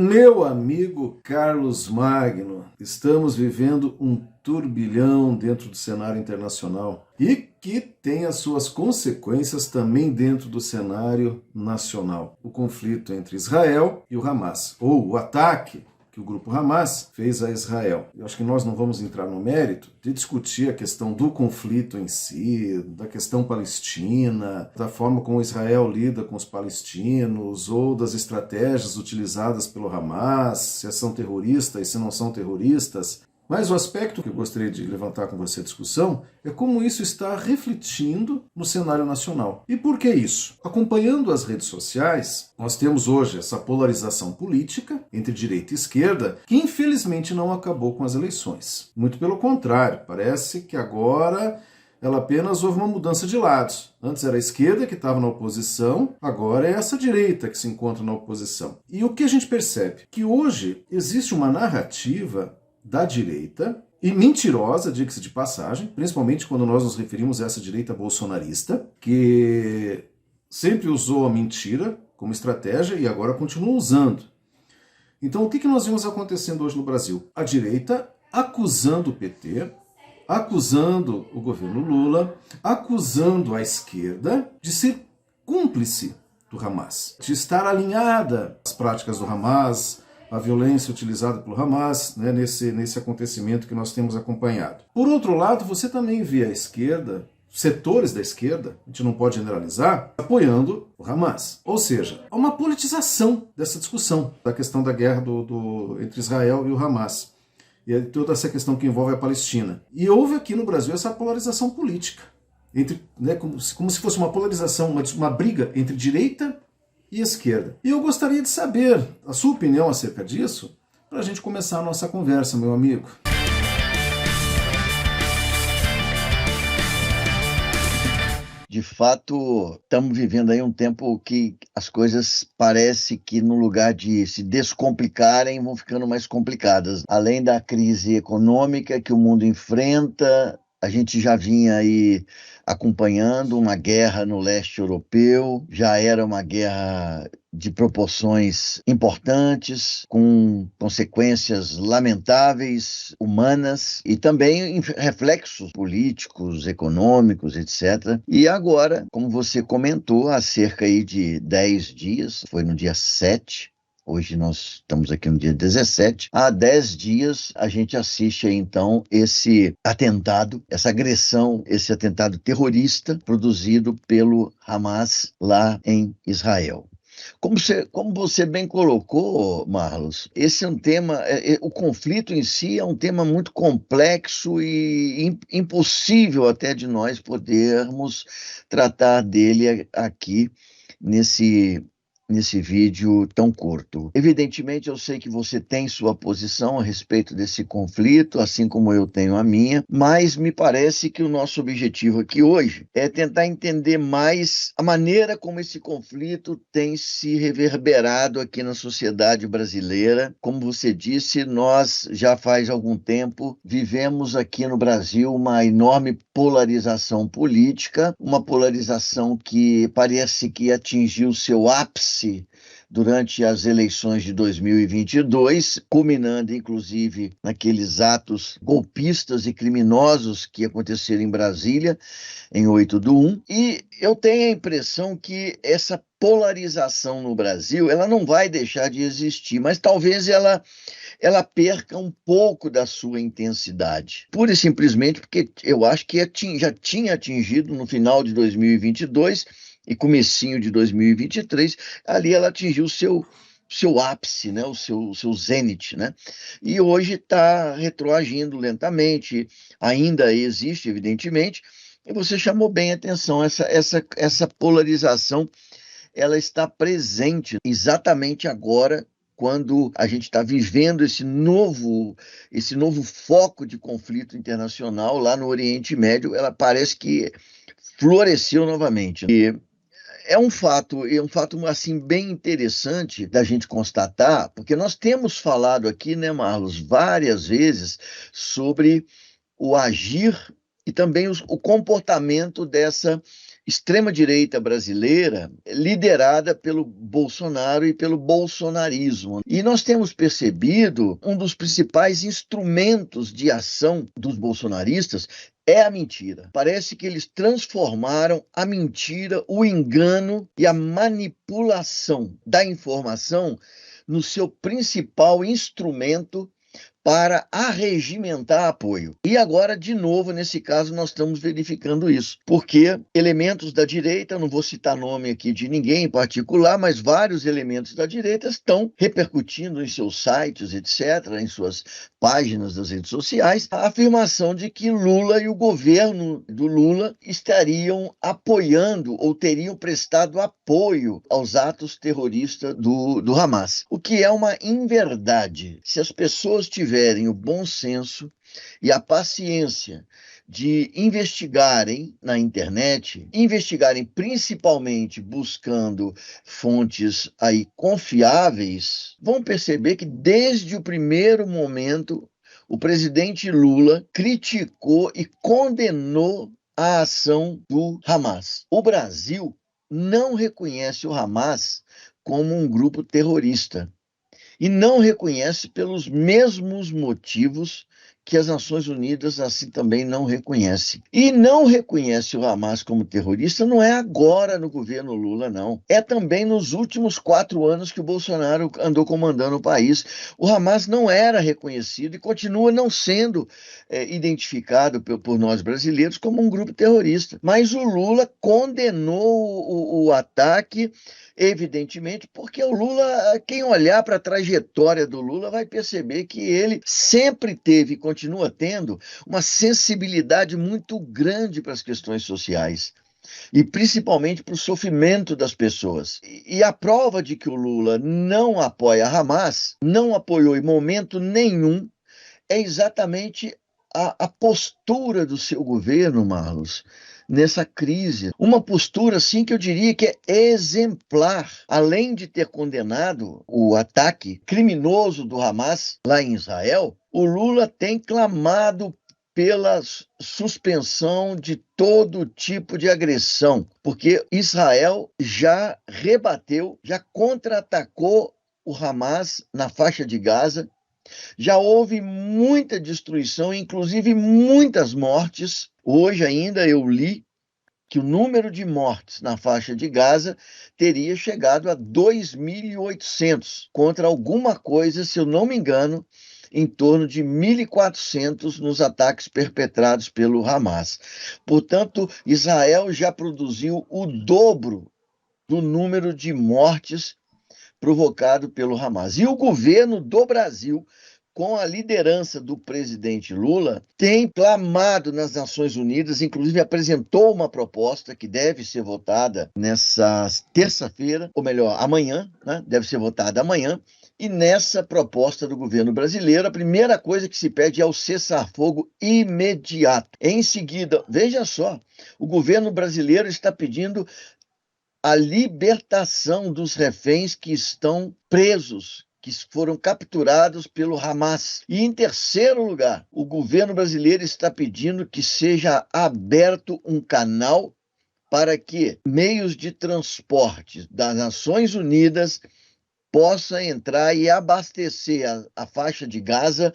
Meu amigo Carlos Magno, estamos vivendo um turbilhão dentro do cenário internacional e que tem as suas consequências também dentro do cenário nacional. O conflito entre Israel e o Hamas, ou o ataque que o grupo Hamas fez a Israel. Eu acho que nós não vamos entrar no mérito de discutir a questão do conflito em si, da questão palestina, da forma como Israel lida com os palestinos, ou das estratégias utilizadas pelo Hamas, se são terroristas e se não são terroristas. Mas o aspecto que eu gostaria de levantar com você a discussão é como isso está refletindo no cenário nacional. E por que isso? Acompanhando as redes sociais, nós temos hoje essa polarização política entre direita e esquerda, que infelizmente não acabou com as eleições. Muito pelo contrário, parece que agora ela apenas houve uma mudança de lados. Antes era a esquerda que estava na oposição, agora é essa direita que se encontra na oposição. E o que a gente percebe? Que hoje existe uma narrativa da direita, e mentirosa, diga-se de passagem, principalmente quando nós nos referimos a essa direita bolsonarista, que sempre usou a mentira como estratégia e agora continua usando. Então o que nós vimos acontecendo hoje no Brasil? A direita acusando o PT, acusando o governo Lula, acusando a esquerda de ser cúmplice do Hamas, de estar alinhada às práticas do Hamas, a violência utilizada pelo Hamas, né, nesse acontecimento que nós temos acompanhado. Por outro lado, você também vê a esquerda, setores da esquerda, a gente não pode generalizar, apoiando o Hamas. Ou seja, há uma politização dessa discussão, da questão da guerra entre Israel e o Hamas. E toda essa questão que envolve a Palestina. E houve aqui no Brasil essa polarização política, como se fosse uma polarização, uma briga entre direita e esquerda. E eu gostaria de saber a sua opinião acerca disso, para a gente começar a nossa conversa, meu amigo. De fato, estamos vivendo aí um tempo que as coisas parece que no lugar de se descomplicarem, vão ficando mais complicadas. Além da crise econômica que o mundo enfrenta, a gente já vinha aí acompanhando uma guerra no leste europeu, já era uma guerra de proporções importantes, com consequências lamentáveis, humanas, e também reflexos políticos, econômicos, etc. E agora, como você comentou, há cerca aí de 10 dias, foi no dia 7, hoje nós estamos aqui no dia 17. Há 10 dias a gente assiste aí, então, esse atentado, essa agressão, esse atentado terrorista produzido pelo Hamas lá em Israel. Como você bem colocou, Marlos, esse é um tema, o conflito em si é um tema muito complexo e impossível até de nós podermos tratar dele aqui nesse vídeo tão curto. Evidentemente, eu sei que você tem sua posição a respeito desse conflito, assim como eu tenho a minha, mas me parece que o nosso objetivo aqui hoje é tentar entender mais a maneira como esse conflito tem se reverberado aqui na sociedade brasileira. Como você disse, nós já faz algum tempo vivemos aqui no Brasil uma enorme polarização política, uma polarização que parece que atingiu seu ápice durante as eleições de 2022, culminando inclusive naqueles atos golpistas e criminosos que aconteceram em Brasília, em 8/1, e eu tenho a impressão que essa polarização no Brasil, ela não vai deixar de existir, mas talvez ela perca um pouco da sua intensidade, pura e simplesmente porque eu acho que já tinha atingido no final de 2022 e comecinho de 2023, ali ela atingiu o seu ápice, né? o seu zênite, né? E hoje está retroagindo lentamente, ainda existe, evidentemente, e você chamou bem a atenção, essa polarização, ela está presente exatamente agora, quando a gente está vivendo esse novo foco de conflito internacional lá no Oriente Médio, ela parece que floresceu novamente. E é um fato assim bem interessante da gente constatar, porque nós temos falado aqui, né, Marlos, várias vezes sobre o agir e também o comportamento dessa extrema-direita brasileira liderada pelo Bolsonaro e pelo bolsonarismo. E nós temos percebido um dos principais instrumentos de ação dos bolsonaristas é a mentira. Parece que eles transformaram a mentira, o engano e a manipulação da informação no seu principal instrumento para arregimentar apoio. E agora, de novo, nesse caso, nós estamos verificando isso, porque elementos da direita, não vou citar nome aqui de ninguém em particular, mas vários elementos da direita estão repercutindo em seus sites, etc., em suas páginas das redes sociais, a afirmação de que Lula e o governo do Lula estariam apoiando ou teriam prestado apoio aos atos terroristas do Hamas, o que é uma inverdade. Se as pessoas tiverem o bom senso e a paciência de investigarem na internet, investigarem principalmente buscando fontes aí confiáveis, vão perceber que desde o primeiro momento o presidente Lula criticou e condenou a ação do Hamas. O Brasil não reconhece o Hamas como um grupo terrorista. E não reconhece pelos mesmos motivos que as Nações Unidas assim também não reconhecem. E não reconhece o Hamas como terrorista não é agora no governo Lula, não. É também nos últimos 4 anos que o Bolsonaro andou comandando o país. O Hamas não era reconhecido e continua não sendo identificado por nós brasileiros como um grupo terrorista. Mas o Lula condenou o ataque, evidentemente, porque o Lula, quem olhar para a trajetória do Lula vai perceber que ele sempre teve e continua tendo uma sensibilidade muito grande para as questões sociais e principalmente para o sofrimento das pessoas. E a prova de que o Lula não apoia a Hamas, não apoiou em momento nenhum, é exatamente a postura do seu governo, Marlos, nessa crise. Uma postura, assim, que eu diria que é exemplar. Além de ter condenado o ataque criminoso do Hamas lá em Israel, o Lula tem clamado pela suspensão de todo tipo de agressão, porque Israel já rebateu, já contra-atacou o Hamas na faixa de Gaza. Já houve muita destruição, inclusive muitas mortes. Hoje ainda eu li que o número de mortes na faixa de Gaza teria chegado a 2.800, contra alguma coisa, se eu não me engano, em torno de 1.400 nos ataques perpetrados pelo Hamas. Portanto, Israel já produziu o dobro do número de mortes provocado pelo Hamas. E o governo do Brasil, com a liderança do presidente Lula, tem clamado nas Nações Unidas, inclusive apresentou uma proposta que deve ser votada nessa terça-feira, ou melhor, amanhã, né? Deve ser votada amanhã. E nessa proposta do governo brasileiro, a primeira coisa que se pede é o cessar-fogo imediato. Em seguida, veja só, o governo brasileiro está pedindo a libertação dos reféns que estão presos, que foram capturados pelo Hamas. E, em terceiro lugar, o governo brasileiro está pedindo que seja aberto um canal para que meios de transporte das Nações Unidas possam entrar e abastecer a faixa de Gaza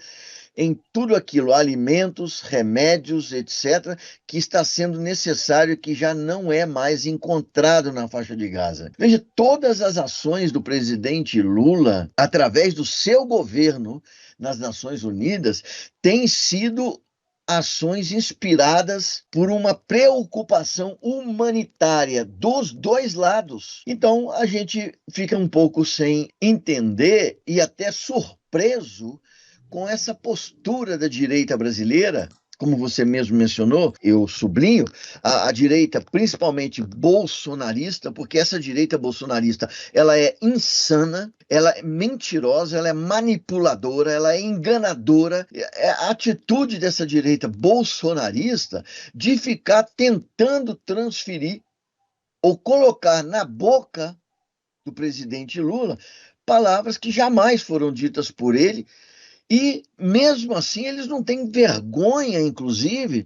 em tudo aquilo, alimentos, remédios, etc., que está sendo necessário e que já não é mais encontrado na faixa de Gaza. Veja, todas as ações do presidente Lula, através do seu governo nas Nações Unidas, têm sido ações inspiradas por uma preocupação humanitária dos dois lados. Então, a gente fica um pouco sem entender e até surpreso com essa postura da direita brasileira. Como você mesmo mencionou, eu sublinho, a direita principalmente bolsonarista, porque essa direita bolsonarista, ela é insana, ela é mentirosa, ela é manipuladora, ela é enganadora. A atitude dessa direita bolsonarista de ficar tentando transferir ou colocar na boca do presidente Lula palavras que jamais foram ditas por ele. E, mesmo assim, eles não têm vergonha, inclusive,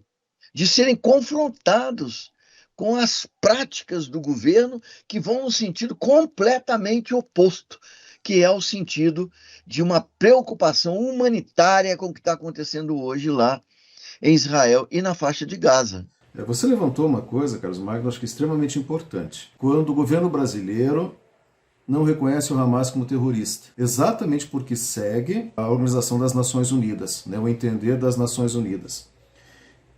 de serem confrontados com as práticas do governo que vão no sentido completamente oposto, que é o sentido de uma preocupação humanitária com o que está acontecendo hoje lá em Israel e na faixa de Gaza. Você levantou uma coisa, Carlos Magno, acho que extremamente importante. Quando o governo brasileiro não reconhece o Hamas como terrorista, exatamente porque segue a Organização das Nações Unidas, o entender das Nações Unidas.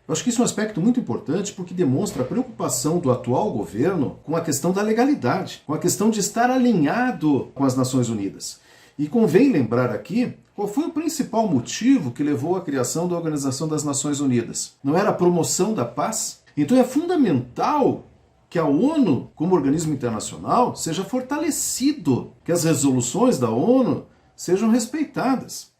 Eu acho que isso é um aspecto muito importante porque demonstra a preocupação do atual governo com a questão da legalidade, com a questão de estar alinhado com as Nações Unidas. E convém lembrar aqui qual foi o principal motivo que levou à criação da Organização das Nações Unidas. Não era a promoção da paz? Então é fundamental que a ONU, como organismo internacional, seja fortalecido, que as resoluções da ONU sejam respeitadas.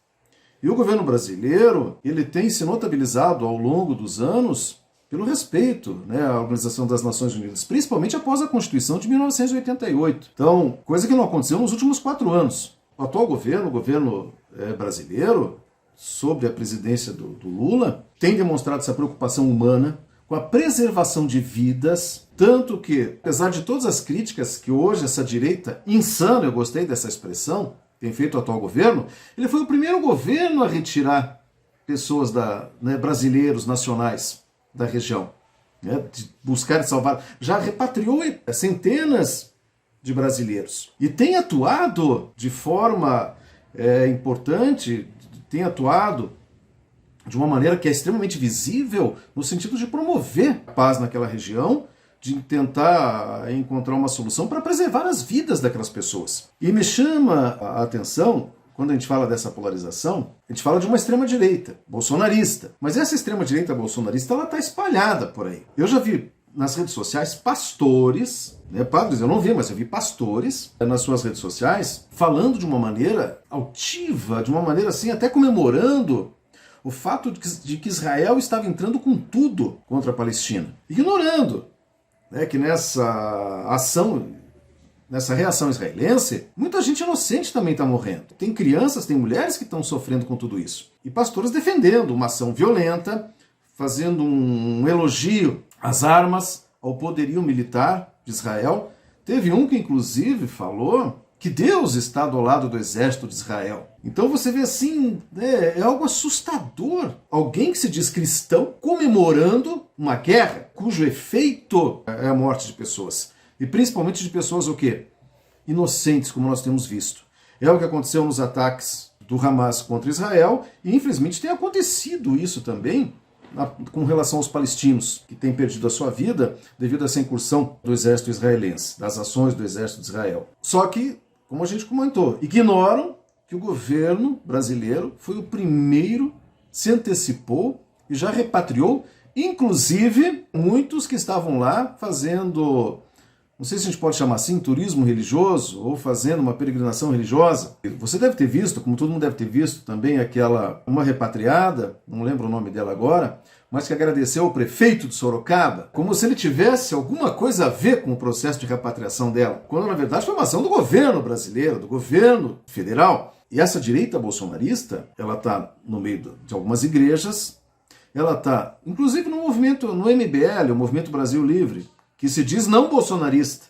E o governo brasileiro, ele tem se notabilizado ao longo dos anos pelo respeito à Organização das Nações Unidas, principalmente após a Constituição de 1988. Então, coisa que não aconteceu nos últimos 4 anos. O atual governo, o governo brasileiro, sob a presidência do Lula, tem demonstrado essa preocupação humana com a preservação de vidas, tanto que, apesar de todas as críticas que hoje essa direita insana, eu gostei dessa expressão, tem feito o atual governo, ele foi o primeiro governo a retirar pessoas brasileiros, nacionais da região, de buscar e salvar. Já repatriou centenas de brasileiros. E tem atuado de forma importante, tem atuado de uma maneira que é extremamente visível no sentido de promover a paz naquela região, de tentar encontrar uma solução para preservar as vidas daquelas pessoas. E me chama a atenção, quando a gente fala dessa polarização, a gente fala de uma extrema-direita, bolsonarista. Mas essa extrema-direita bolsonarista, ela está espalhada por aí. Eu já vi nas redes sociais pastores, padres eu não vi, mas eu vi pastores nas suas redes sociais falando de uma maneira altiva, de uma maneira assim, até comemorando o fato de que Israel estava entrando com tudo contra a Palestina, ignorando que nessa ação, nessa reação israelense, muita gente inocente também está morrendo. Tem crianças, tem mulheres que estão sofrendo com tudo isso. E pastores defendendo uma ação violenta, fazendo um elogio às armas, ao poderio militar de Israel. Teve um que inclusive falou que Deus está do lado do exército de Israel. Então você vê assim, é algo assustador. Alguém que se diz cristão comemorando uma guerra cujo efeito é a morte de pessoas. E principalmente de pessoas o quê? Inocentes, como nós temos visto. É o que aconteceu nos ataques do Hamas contra Israel e infelizmente tem acontecido isso também com relação aos palestinos, que têm perdido a sua vida devido a essa incursão do exército israelense, das ações do exército de Israel. Só que, como a gente comentou, ignoram que o governo brasileiro foi o primeiro, se antecipou e já repatriou, inclusive muitos que estavam lá fazendo, não sei se a gente pode chamar assim, turismo religioso ou fazendo uma peregrinação religiosa. Você deve ter visto, como todo mundo deve ter visto também, uma repatriada, não lembro o nome dela agora, mas que agradeceu ao prefeito de Sorocaba, como se ele tivesse alguma coisa a ver com o processo de repatriação dela, quando na verdade foi uma ação do governo brasileiro, do governo federal. E essa direita bolsonarista, ela está no meio de algumas igrejas, ela está inclusive no movimento, no MBL, o Movimento Brasil Livre, que se diz não bolsonarista.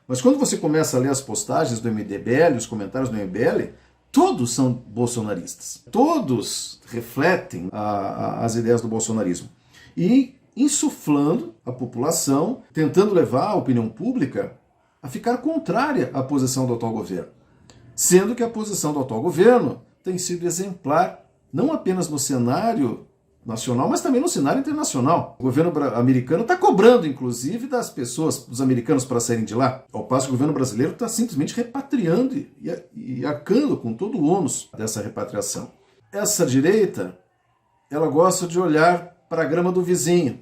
Mas quando você começa a ler as postagens do MBL, os comentários do MBL, todos são bolsonaristas. Todos refletem as ideias do bolsonarismo. E insuflando a população, tentando levar a opinião pública a ficar contrária à posição do atual governo. Sendo que a posição do atual governo tem sido exemplar, não apenas no cenário nacional, mas também no cenário internacional. O governo americano está cobrando, inclusive, das pessoas, dos americanos, para saírem de lá, ao passo que o governo brasileiro está simplesmente repatriando e arcando com todo o ônus dessa repatriação. Essa direita, ela gosta de olhar para a grama do vizinho,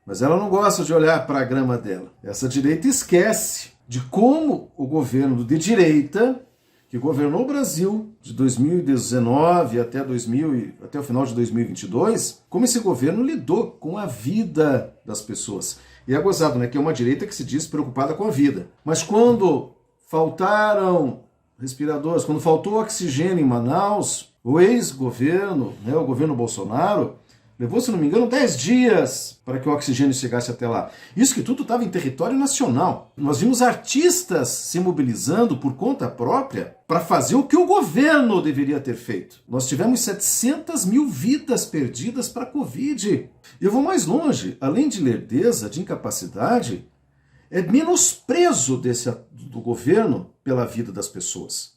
mas ela não gosta de olhar para a grama dela. Essa direita esquece de como o governo de direita, que governou o Brasil de 2019 até o final de 2022, como esse governo lidou com a vida das pessoas. E é gozado, que é uma direita que se diz preocupada com a vida. Mas quando faltaram respiradores, quando faltou oxigênio em Manaus, o ex-governo, o governo Bolsonaro, Levou, se não me engano, 10 dias para que o oxigênio chegasse até lá. Isso que tudo estava em território nacional. Nós vimos artistas se mobilizando por conta própria para fazer o que o governo deveria ter feito. Nós tivemos 700 mil vidas perdidas para a Covid. Eu vou mais longe. Além de lerdeza, de incapacidade, é menosprezo do governo pela vida das pessoas.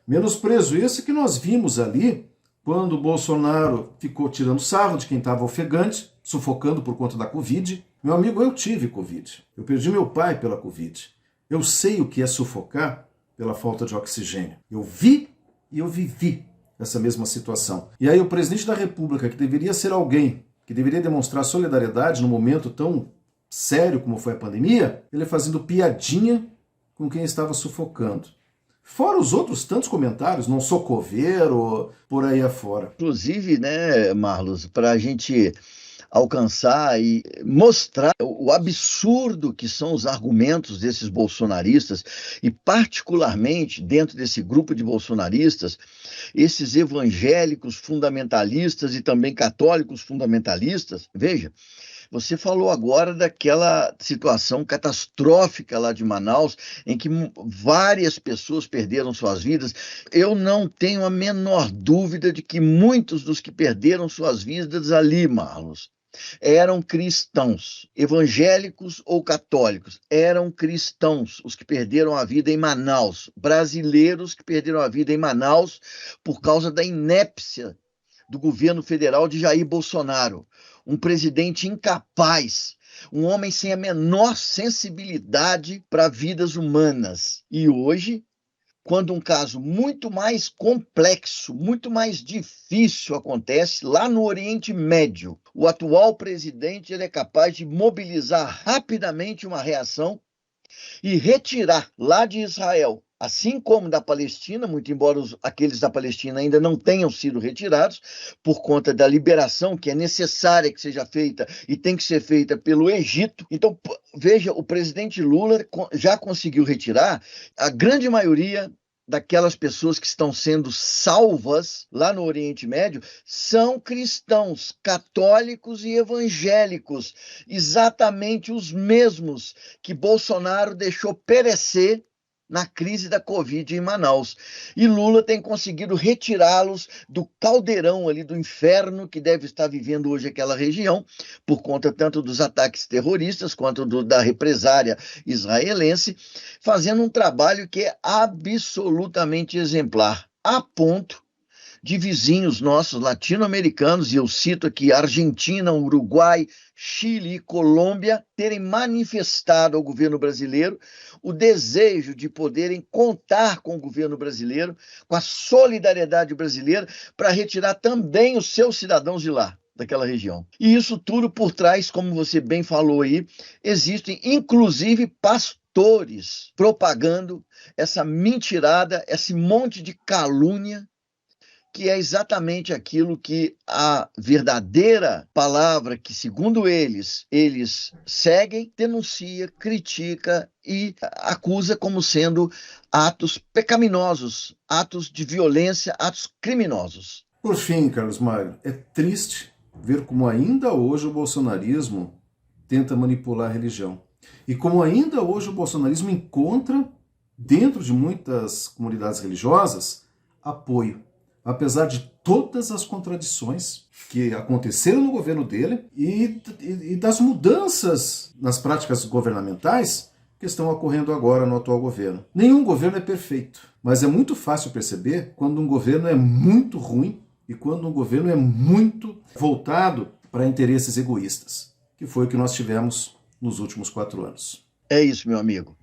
Menosprezo esse que nós vimos ali quando o Bolsonaro ficou tirando sarro de quem estava ofegante, sufocando por conta da Covid. Meu amigo, eu tive Covid. Eu perdi meu pai pela Covid. Eu sei o que é sufocar pela falta de oxigênio. Eu vi e eu vivi essa mesma situação. E aí o presidente da República, que deveria ser alguém que deveria demonstrar solidariedade num momento tão sério como foi a pandemia, ele fazendo piadinha com quem estava sufocando. Fora os outros tantos comentários, não sou coveiro, por aí afora. Inclusive, né, Marlos, para a gente alcançar e mostrar o absurdo que são os argumentos desses bolsonaristas, e particularmente dentro desse grupo de bolsonaristas, esses evangélicos fundamentalistas e também católicos fundamentalistas. Veja, você falou agora daquela situação catastrófica lá de Manaus, em que várias pessoas perderam suas vidas. Eu não tenho a menor dúvida de que muitos dos que perderam suas vidas ali, Marlos, eram cristãos, evangélicos ou católicos, eram cristãos, os que perderam a vida em Manaus, brasileiros que perderam a vida em Manaus por causa da inépcia do governo federal de Jair Bolsonaro, um presidente incapaz, um homem sem a menor sensibilidade para vidas humanas. E hoje, quando um caso muito mais complexo, muito mais difícil acontece lá no Oriente Médio, o atual presidente ele é capaz de mobilizar rapidamente uma reação e retirar lá de Israel, assim como da Palestina, muito embora aqueles da Palestina ainda não tenham sido retirados, por conta da liberação que é necessária que seja feita e tem que ser feita pelo Egito. Então, veja, o presidente Lula já conseguiu retirar a grande maioria daquelas pessoas que estão sendo salvas lá no Oriente Médio são cristãos, católicos e evangélicos, exatamente os mesmos que Bolsonaro deixou perecer na crise da Covid em Manaus. E Lula tem conseguido retirá-los do caldeirão ali, do inferno que deve estar vivendo hoje aquela região, por conta tanto dos ataques terroristas quanto da represária israelense, fazendo um trabalho que é absolutamente exemplar, a ponto de vizinhos nossos latino-americanos, e eu cito aqui Argentina, Uruguai, Chile e Colômbia, terem manifestado ao governo brasileiro o desejo de poderem contar com o governo brasileiro, com a solidariedade brasileira, para retirar também os seus cidadãos de lá, daquela região. E isso tudo por trás, como você bem falou aí, existem inclusive pastores propagando essa mentirada, esse monte de calúnia, que é exatamente aquilo que a verdadeira palavra que, segundo eles seguem, denuncia, critica e acusa como sendo atos pecaminosos, atos de violência, atos criminosos. Por fim, Carlos Magno, é triste ver como ainda hoje o bolsonarismo tenta manipular a religião. E como ainda hoje o bolsonarismo encontra, dentro de muitas comunidades religiosas, apoio. Apesar de todas as contradições que aconteceram no governo dele e das mudanças nas práticas governamentais que estão ocorrendo agora no atual governo. Nenhum governo é perfeito, mas é muito fácil perceber quando um governo é muito ruim e quando um governo é muito voltado para interesses egoístas, que foi o que nós tivemos nos últimos 4 anos. É isso, meu amigo.